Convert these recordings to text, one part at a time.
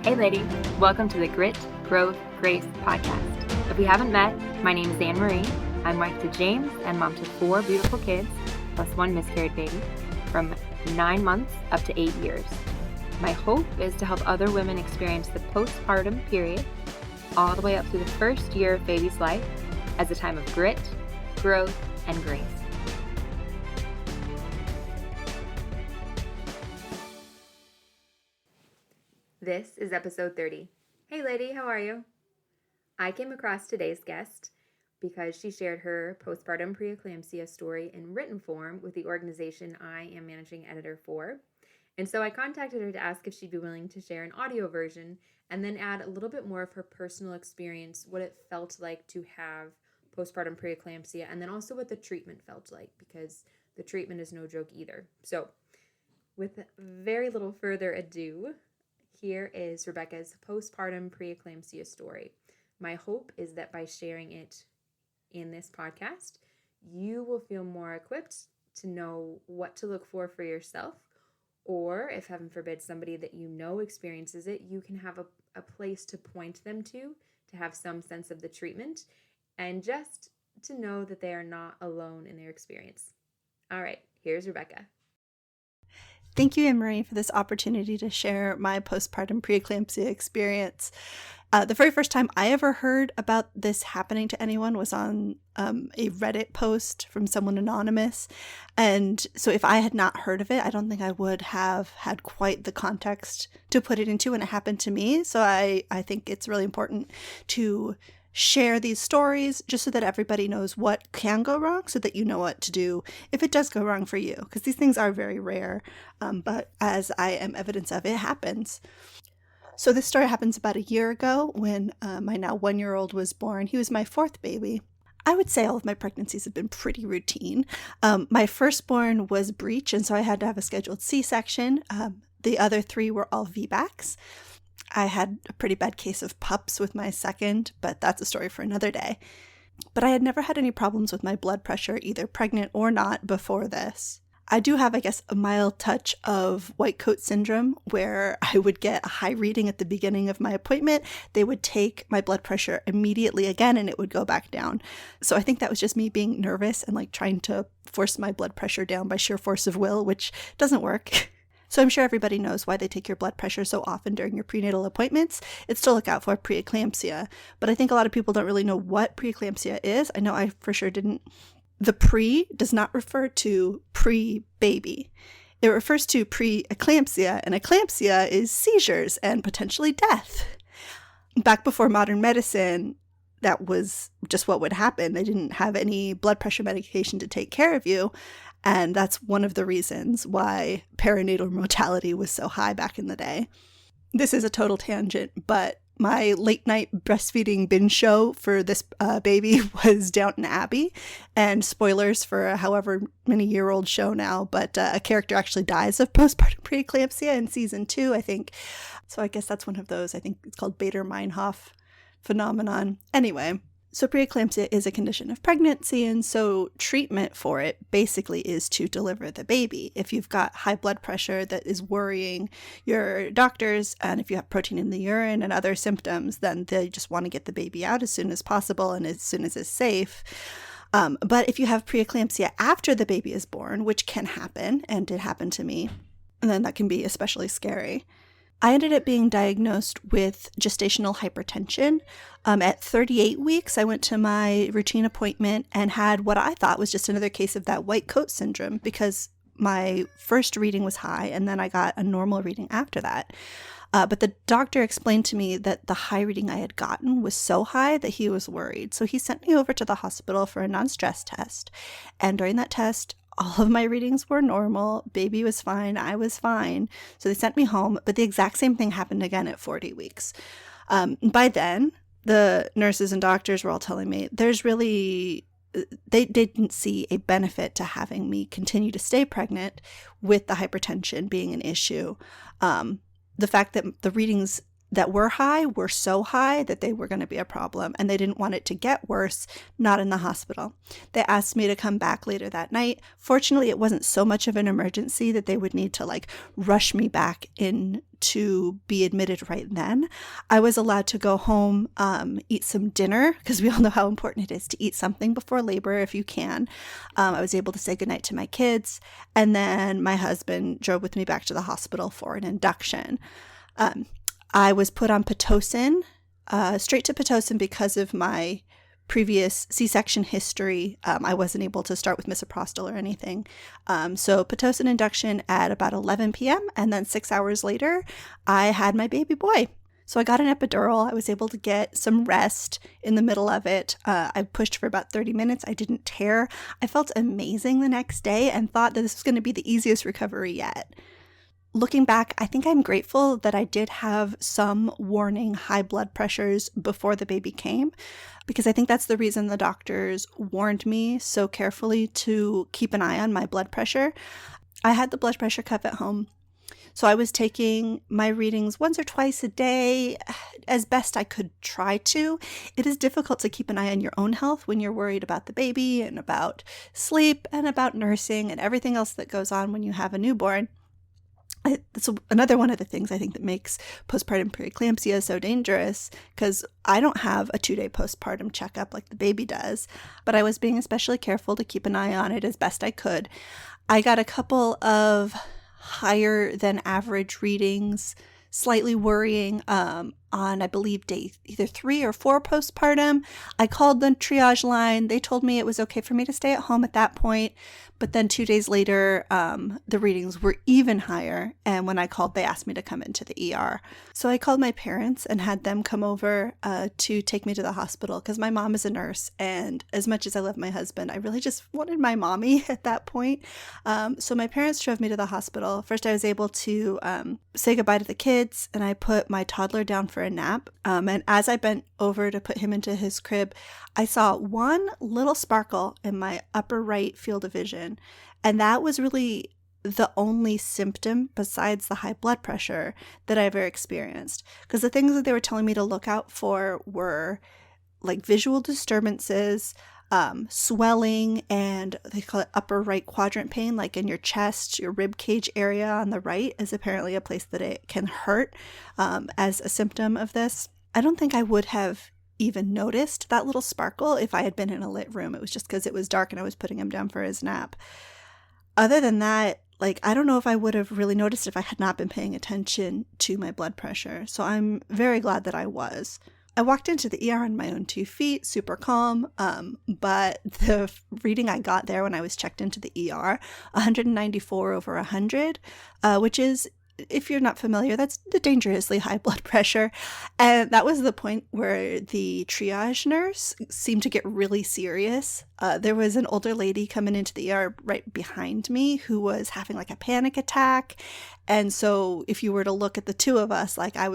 Hey lady, welcome to the Grit, Growth, Grace podcast. If we haven't met, my name is Anne Marie. I'm wife to James and mom to 4 beautiful kids, plus 1 miscarried baby, from 9 months up to 8 years. My hope is to help other women experience the postpartum period all the way up to the first year of baby's life as a time of grit, growth, and grace. This is episode 30. Hey lady, how are you? I came across today's guest because she shared her postpartum preeclampsia story in written form with the organization I am managing editor for. And so I contacted her to ask if she'd be willing to share an audio version and then add a little bit more of her personal experience, what it felt like to have postpartum preeclampsia, and then also what the treatment felt like, because the treatment is no joke either. So with very little further ado, here is Rebekah's postpartum preeclampsia story. My hope is that by sharing it in this podcast, you will feel more equipped to know what to look for yourself, or if heaven forbid somebody that you know experiences it, you can have a place to point them to have some sense of the treatment and just to know that they are not alone in their experience. All right, here's Rebekah. Thank you, Anne-Marie, for this opportunity to share my postpartum preeclampsia experience. The very first time I ever heard about this happening to anyone was on a Reddit post from someone anonymous. And so if I had not heard of it, I don't think I would have had quite the context to put it into when it happened to me. So I think it's really important to share these stories just so that everybody knows what can go wrong, so that you know what to do if it does go wrong for you, because these things are very rare, but as I am evidence of, it happens. So this story happens about a year ago when my now 1-year-old was born. He was my 4th baby. I would say all of my pregnancies have been pretty routine. My firstborn was breech, and so I had to have a scheduled C-section. The other 3 were all VBACs. I had a pretty bad case of PUPS with my second, but that's a story for another day. But I had never had any problems with my blood pressure, either pregnant or not, before this. I do have, I guess, a mild touch of white coat syndrome, where I would get a high reading at the beginning of my appointment. They would take my blood pressure immediately again, and it would go back down. So I think that was just me being nervous and like trying to force my blood pressure down by sheer force of will, which doesn't work. So I'm sure everybody knows why they take your blood pressure so often during your prenatal appointments. It's to look out for preeclampsia. But I think a lot of people don't really know what preeclampsia is. I know I for sure didn't. The pre does not refer to pre-baby. It refers to preeclampsia, and eclampsia is seizures and potentially death. Back before modern medicine, that was just what would happen. They didn't have any blood pressure medication to take care of you. And that's one of the reasons why perinatal mortality was so high back in the day. This is a total tangent, but my late night breastfeeding binge show for this baby was Downton Abbey. And spoilers for a however many year old show now, but a character actually dies of postpartum preeclampsia in season 2, I think. So I guess that's one of those. I think it's called Bader-Meinhof phenomenon. Anyway. So preeclampsia is a condition of pregnancy, and so treatment for it basically is to deliver the baby. If you've got high blood pressure that is worrying your doctors, and if you have protein in the urine and other symptoms, then they just want to get the baby out as soon as possible and as soon as it's safe. But if you have preeclampsia after the baby is born, which can happen, and did happen to me, and then that can be especially scary. I ended up being diagnosed with gestational hypertension. At 38 weeks, I went to my routine appointment and had what I thought was just another case of that white coat syndrome, because my first reading was high and then I got a normal reading after that. But the doctor explained to me that the high reading I had gotten was so high that he was worried. So he sent me over to the hospital for a non-stress test. And during that test, all of my readings were normal. Baby was fine. I was fine. So they sent me home. But the exact same thing happened again at 40 weeks. By then, the nurses and doctors were all telling me they didn't see a benefit to having me continue to stay pregnant with the hypertension being an issue. The fact that the readings that were high were so high that they were going to be a problem, and they didn't want it to get worse, not in the hospital. They asked me to come back later that night. Fortunately, it wasn't so much of an emergency that they would need to like rush me back in to be admitted right then. I was allowed to go home, eat some dinner, because we all know how important it is to eat something before labor if you can. I was able to say goodnight to my kids, and then my husband drove with me back to the hospital for an induction. I was put on Pitocin, straight to Pitocin because of my previous C-section history. I wasn't able to start with misoprostol or anything. So Pitocin induction at about 11 p.m. and then 6 hours later, I had my baby boy. So I got an epidural. I was able to get some rest in the middle of it. I pushed for about 30 minutes. I didn't tear. I felt amazing the next day and thought that this was going to be the easiest recovery yet. Looking back, I think I'm grateful that I did have some warning high blood pressures before the baby came, because I think that's the reason the doctors warned me so carefully to keep an eye on my blood pressure. I had the blood pressure cuff at home, so I was taking my readings once or twice a day as best I could try to. It is difficult to keep an eye on your own health when you're worried about the baby and about sleep and about nursing and everything else that goes on when you have a newborn. That's another one of the things I think that makes postpartum preeclampsia so dangerous, because I don't have a 2-day postpartum checkup like the baby does, but I was being especially careful to keep an eye on it as best I could. I got a couple of higher than average readings, slightly worrying, on, I believe, day either 3 or 4 postpartum. I called the triage line. They told me it was okay for me to stay at home at that point. But then 2 days later, the readings were even higher. And when I called, they asked me to come into the ER. So I called my parents and had them come over to take me to the hospital, because my mom is a nurse. And as much as I love my husband, I really just wanted my mommy at that point. So my parents drove me to the hospital. First, I was able to say goodbye to the kids, and I put my toddler down for a nap. And as I bent over to put him into his crib, I saw one little sparkle in my upper right field of vision. And that was really the only symptom besides the high blood pressure that I ever experienced. Because the things that they were telling me to look out for were like visual disturbances, swelling, and they call it upper right quadrant pain, like in your chest. Your rib cage area on the right is apparently a place that it can hurt as a symptom of this. I don't think I would have even noticed that little sparkle if I had been in a lit room. It was just because it was dark and I was putting him down for his nap. Other than that, like, I don't know if I would have really noticed if I had not been paying attention to my blood pressure. So I'm very glad that I was. I walked into the ER on my own 2 feet, super calm, but the reading I got there when I was checked into the ER, 194 over 100, which is, if you're not familiar, that's the dangerously high blood pressure. And that was the point where the triage nurse seemed to get really serious. There was an older lady coming into the ER right behind me who was having like a panic attack. And so if you were to look at the two of us, like I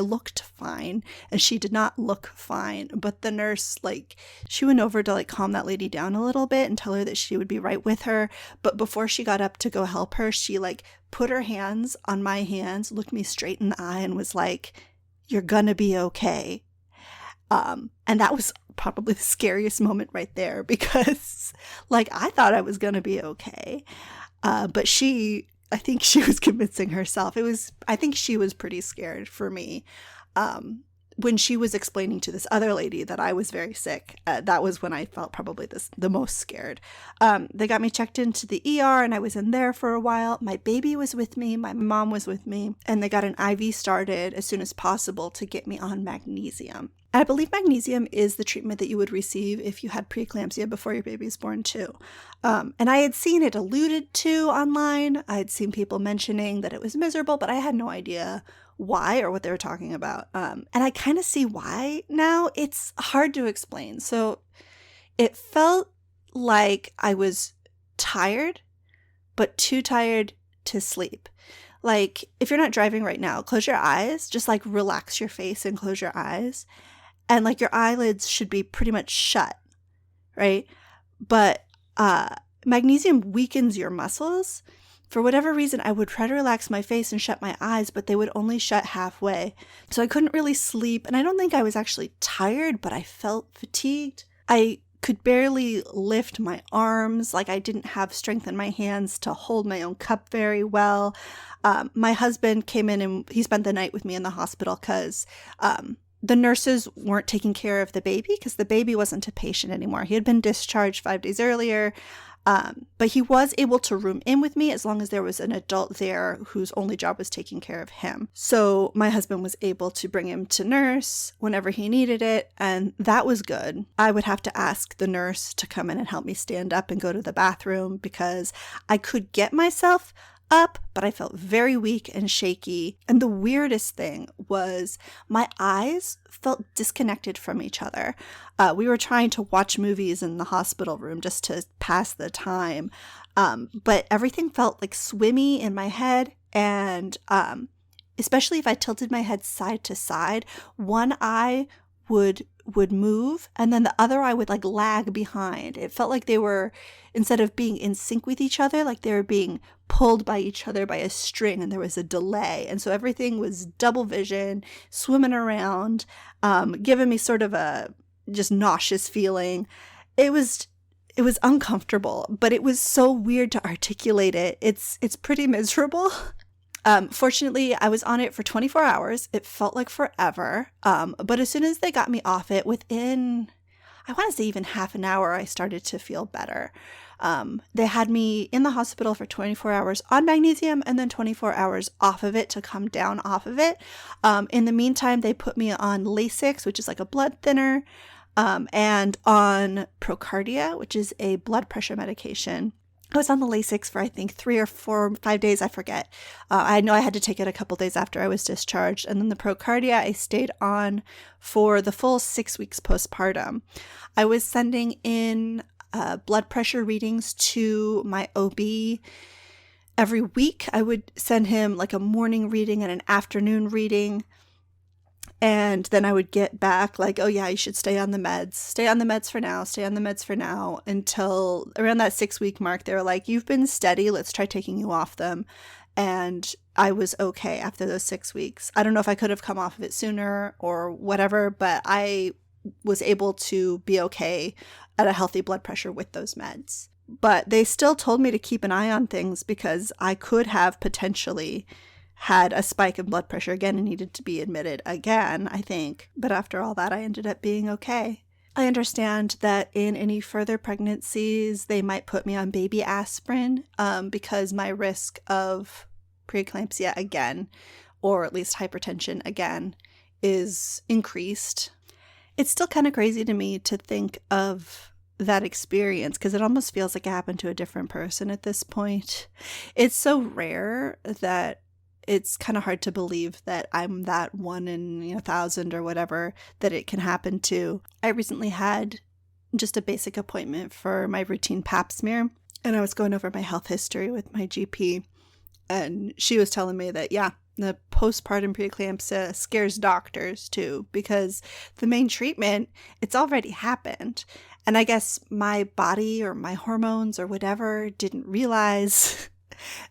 looked fine and she did not look fine. But the nurse, like, she went over to like calm that lady down a little bit and tell her that she would be right with her. But before she got up to go help her, she like put her hands on my hands, looked me straight in the eye and was like, "You're gonna be okay." And that was probably the scariest moment right there, because like I thought I was gonna be okay. But I think she was convincing herself. I think she was pretty scared for me. When she was explaining to this other lady that I was very sick, that was when I felt probably the most scared. They got me checked into the ER and I was in there for a while. My baby was with me. My mom was with me. And they got an IV started as soon as possible to get me on magnesium. And I believe magnesium is the treatment that you would receive if you had preeclampsia before your baby is born too. And I had seen it alluded to online. I had seen people mentioning that it was miserable, but I had no idea why or what they were talking about. And I kind of see why now. It's hard to explain. So it felt like I was tired, but too tired to sleep. Like, if you're not driving right now, close your eyes, just like relax your face and close your eyes. And like your eyelids should be pretty much shut, right? But magnesium weakens your muscles. For whatever reason, I would try to relax my face and shut my eyes, but they would only shut halfway. So I couldn't really sleep, and I don't think I was actually tired, but I felt fatigued. I could barely lift my arms, like I didn't have strength in my hands to hold my own cup very well. My husband came in and he spent the night with me in the hospital because the nurses weren't taking care of the baby because the baby wasn't a patient anymore. He had been discharged 5 days earlier. But he was able to room in with me as long as there was an adult there whose only job was taking care of him. So my husband was able to bring him to nurse whenever he needed it, and that was good. I would have to ask the nurse to come in and help me stand up and go to the bathroom because I could get myself up, but I felt very weak and shaky. And the weirdest thing was my eyes felt disconnected from each other. We were trying to watch movies in the hospital room just to pass the time. But everything felt like swimmy in my head. And especially if I tilted my head side to side, one eye would move and then the other eye would like lag behind. It felt like they were, instead of being in sync with each other, like they were being pulled by each other by a string and there was a delay. And so everything was double vision, swimming around, giving me sort of a just nauseous feeling. It was uncomfortable, but it was so weird to articulate it. It's pretty miserable. Fortunately, I was on it for 24 hours. It felt like forever. But as soon as they got me off it, within, I want to say even half an hour, I started to feel better. They had me in the hospital for 24 hours on magnesium and then 24 hours off of it to come down off of it. In the meantime, they put me on Lasix, which is like a blood thinner, and on Procardia, which is a blood pressure medication. I was on the Lasix for, I think, 3 or 4, 5 days. I forget. I know I had to take it a couple days after I was discharged. And then the Procardia I stayed on for the full 6 weeks postpartum. I was sending in blood pressure readings to my OB every week. I would send him like a morning reading and an afternoon reading. And then I would get back like, oh yeah, you should stay on the meds. Stay on the meds for now, until around that 6-week mark. They were like, you've been steady. Let's try taking you off them. And I was okay after those 6 weeks. I don't know if I could have come off of it sooner or whatever, but I was able to be okay at a healthy blood pressure with those meds. But they still told me to keep an eye on things because I could have potentially had a spike in blood pressure again and needed to be admitted again, I think. But after all that, I ended up being okay. I understand that in any further pregnancies, they might put me on baby aspirin because my risk of preeclampsia again, or at least hypertension again, is increased. It's still kind of crazy to me to think of that experience because it almost feels like it happened to a different person at this point. It's so rare that it's kind of hard to believe that I'm that 1 in 1,000 or whatever that it can happen to. I recently had just a basic appointment for my routine pap smear, and I was going over my health history with my GP, and she was telling me that, yeah, the postpartum preeclampsia scares doctors too, because the main treatment, it's already happened. And I guess my body or my hormones or whatever didn't realize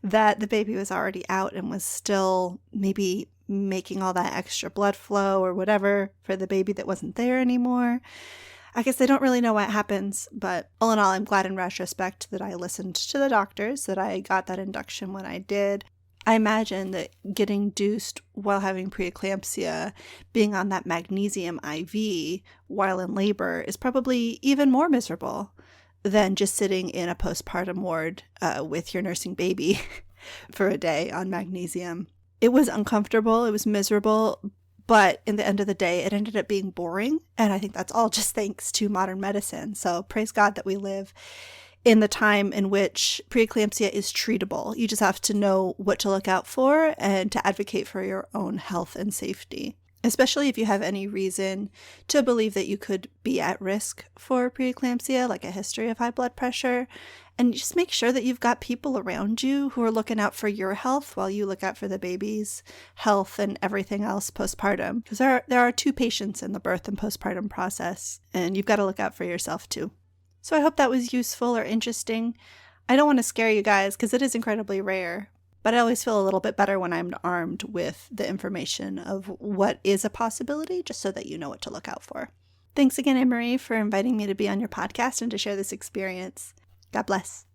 that the baby was already out and was still maybe making all that extra blood flow or whatever for the baby that wasn't there anymore. I guess they don't really know what happens, but all in all, I'm glad in retrospect that I listened to the doctors, that I got that induction when I did. I imagine that getting induced while having preeclampsia, being on that magnesium IV while in labor is probably even more miserable than just sitting in a postpartum ward with your nursing baby for a day on magnesium. It was uncomfortable. It was miserable. But in the end of the day, it ended up being boring. And I think that's all just thanks to modern medicine. So praise God that we live in the time in which preeclampsia is treatable. You just have to know what to look out for and to advocate for your own health and safety, especially if you have any reason to believe that you could be at risk for preeclampsia, like a history of high blood pressure. And just make sure that you've got people around you who are looking out for your health while you look out for the baby's health and everything else postpartum. Because there are 2 patients in the birth and postpartum process, and you've got to look out for yourself too. So I hope that was useful or interesting. I don't want to scare you guys because it is incredibly rare, but I always feel a little bit better when I'm armed with the information of what is a possibility, just so that you know what to look out for. Thanks again, Anne-Marie, for inviting me to be on your podcast and to share this experience. God bless.